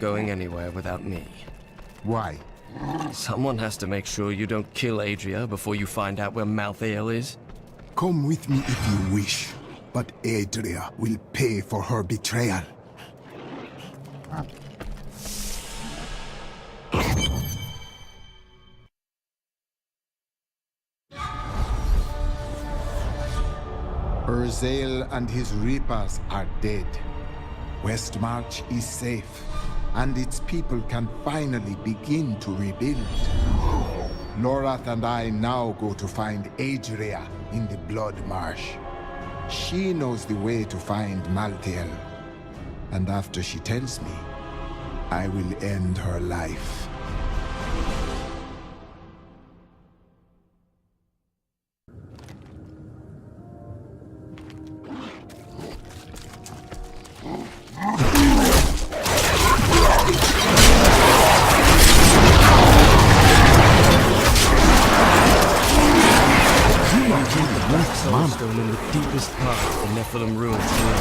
going anywhere without me. Why? Someone has to make sure you don't kill Adria before you find out where Malthael is. Come with me if you wish, but Adria will pay for her betrayal. Urzael and his Reapers are dead. Westmarch is safe, and its people can finally begin to rebuild. Lorath and I now go to find Adria in the Blood Marsh. She knows the way to find Malthael, and after she tells me, I will end her life. Soulstone in the deepest part of the Nephilim ruins here.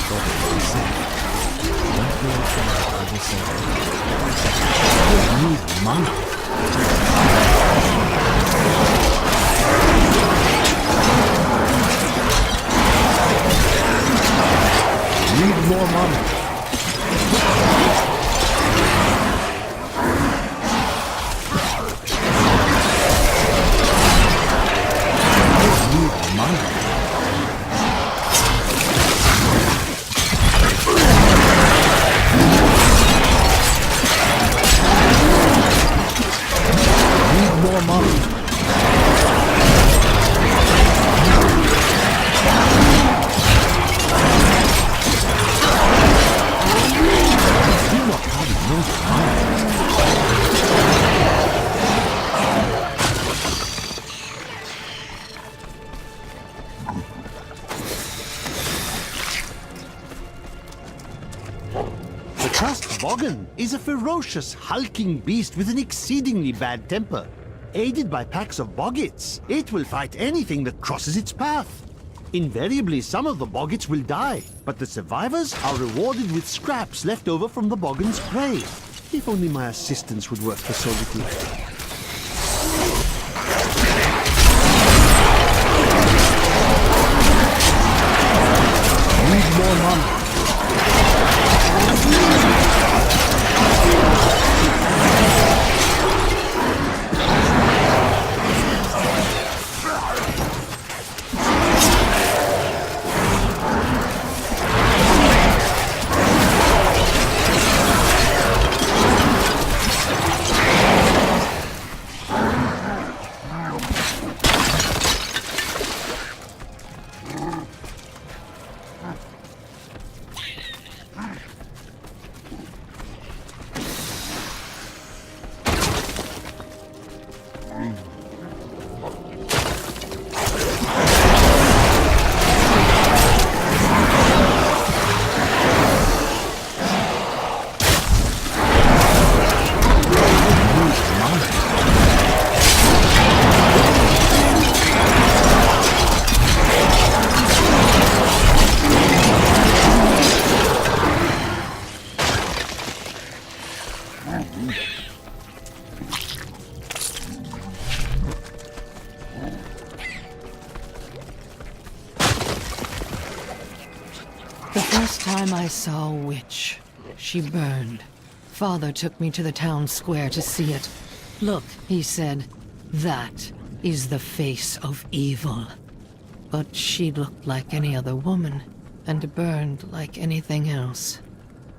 Thought it would be safe. Don't go Need more mana. Is a ferocious, hulking beast with an exceedingly bad temper. Aided by packs of boggits, it will fight anything that crosses its path. Invariably, some of the boggits will die, but the survivors are rewarded with scraps left over from the boggin's prey. If only my assistance would work for so little. Need more mana. The first time I saw a witch, she burned. Father took me to the town square to see it. Look, he said, that is the face of evil. But she looked like any other woman, and burned like anything else.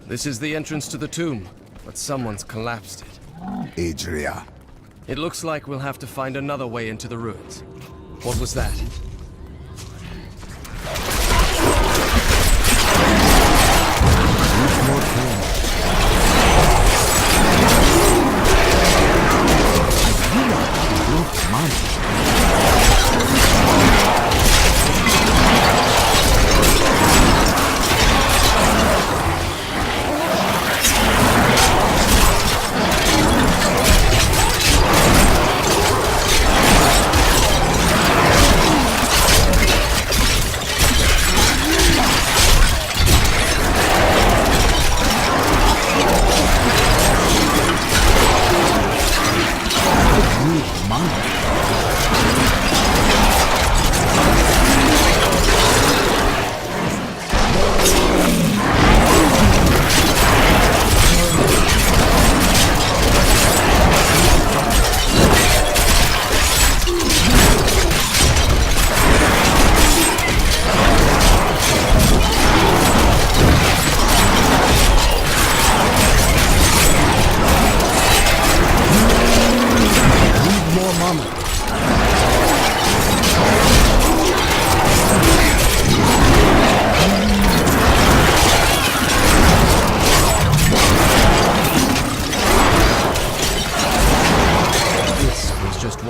This is the entrance to the tomb, but someone's collapsed it. Adria. It looks like we'll have to find another way into the ruins. What was that?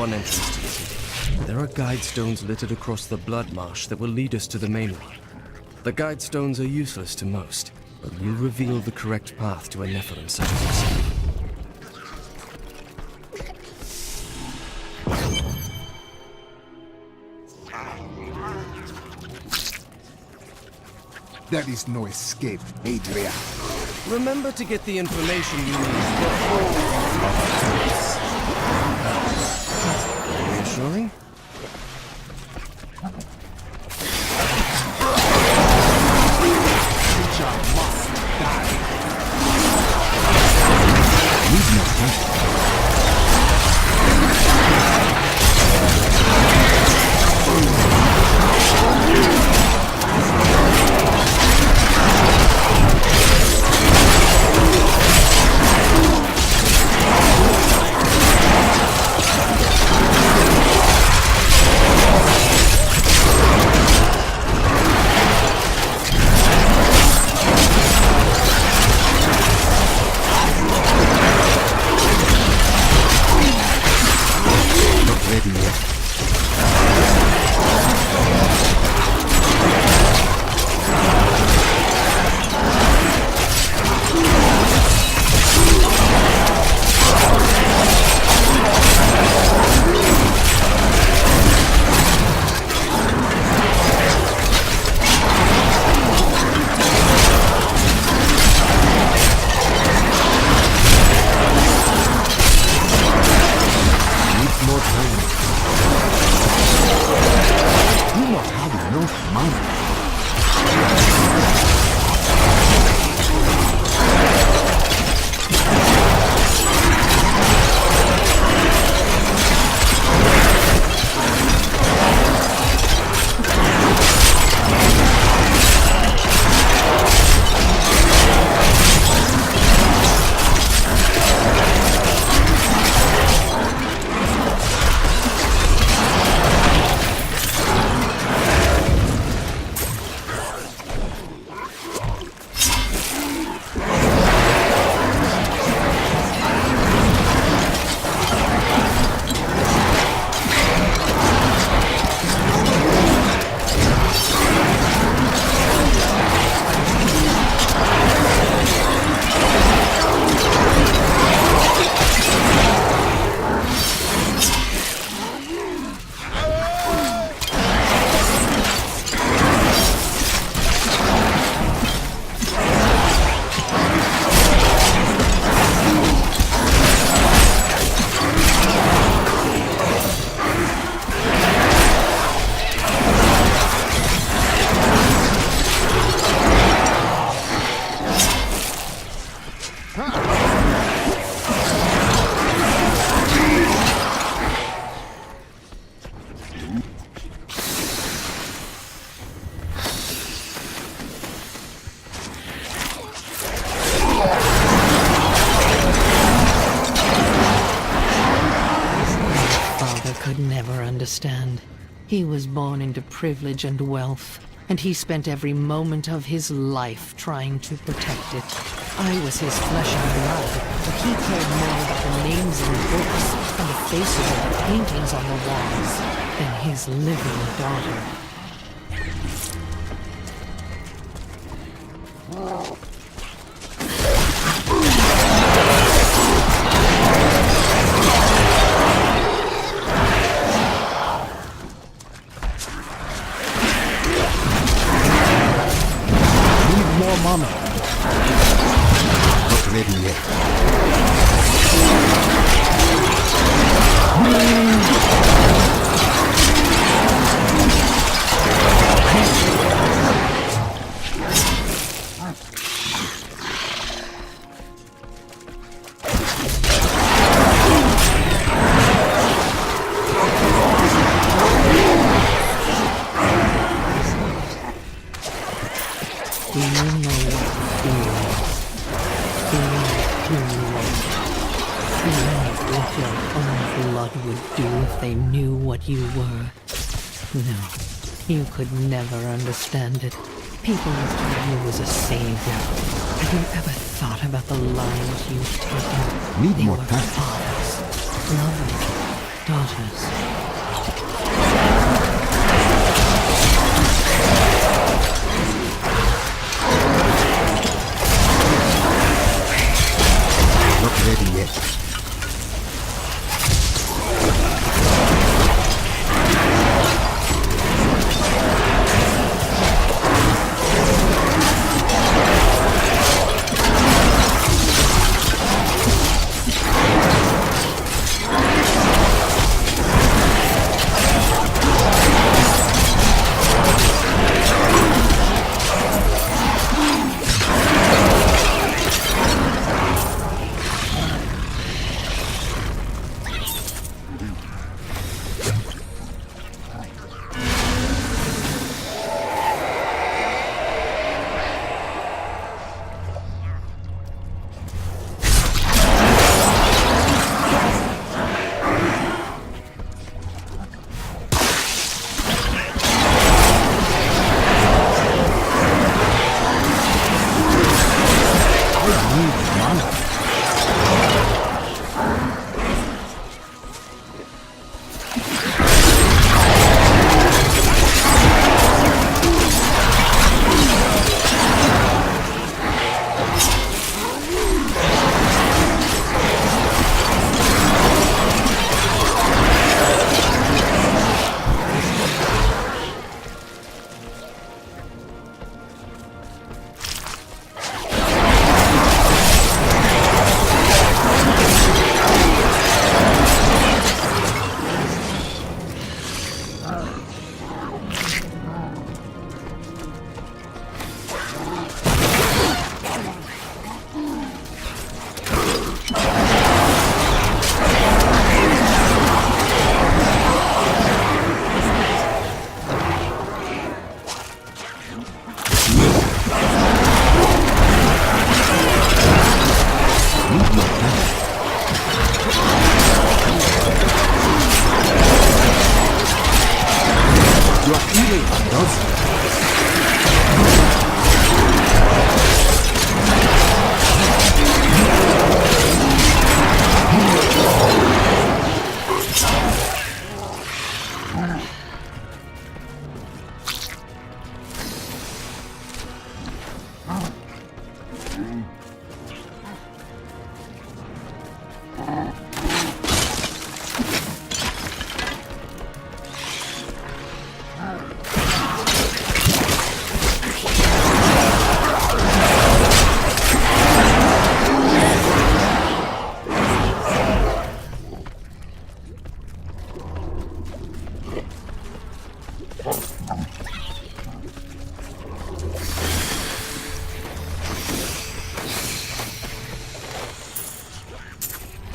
one entrance to the city. There are guide stones littered across the blood marsh that will lead us to the main one. The guide stones are useless to most, but will reveal the correct path to a Nephilim such as yourself. There is no escape, Adria. Remember to get the information you need before reassuring? Creature must die. Need no time. Could never understand. He was born into privilege and wealth, and he spent every moment of his life trying to protect it. I was his flesh and blood, but he cared more about the names in the books and the faces of the paintings on the walls than his living daughter. Mama. Not ready yet. Do you know what fear is? Fear who you are. Fear what your own blood would do if they knew what you were. No, you could never understand it. People looked at you as a savior. Have you ever thought about the lives you've taken? Need They more were time. fathers, lovers, daughters. Not ready yet.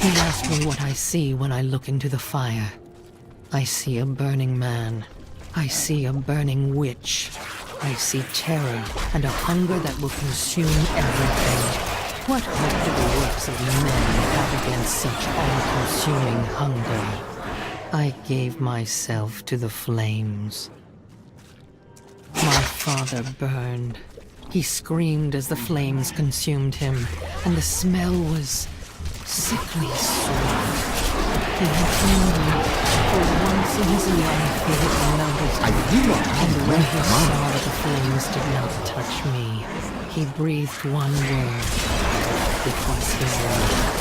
You ask me what I see when I look into the fire. I see a burning man. I see a burning witch. I see terror and a hunger that will consume everything. What hope do the works of men have against such all-consuming hunger? I gave myself to the flames. My father burned. He screamed as the flames consumed him, and the smell was sickly sweet. He had only, for once in his life, he had noticed. I did not And when he mine. saw that the flames did not touch me, he breathed one word. It was his word.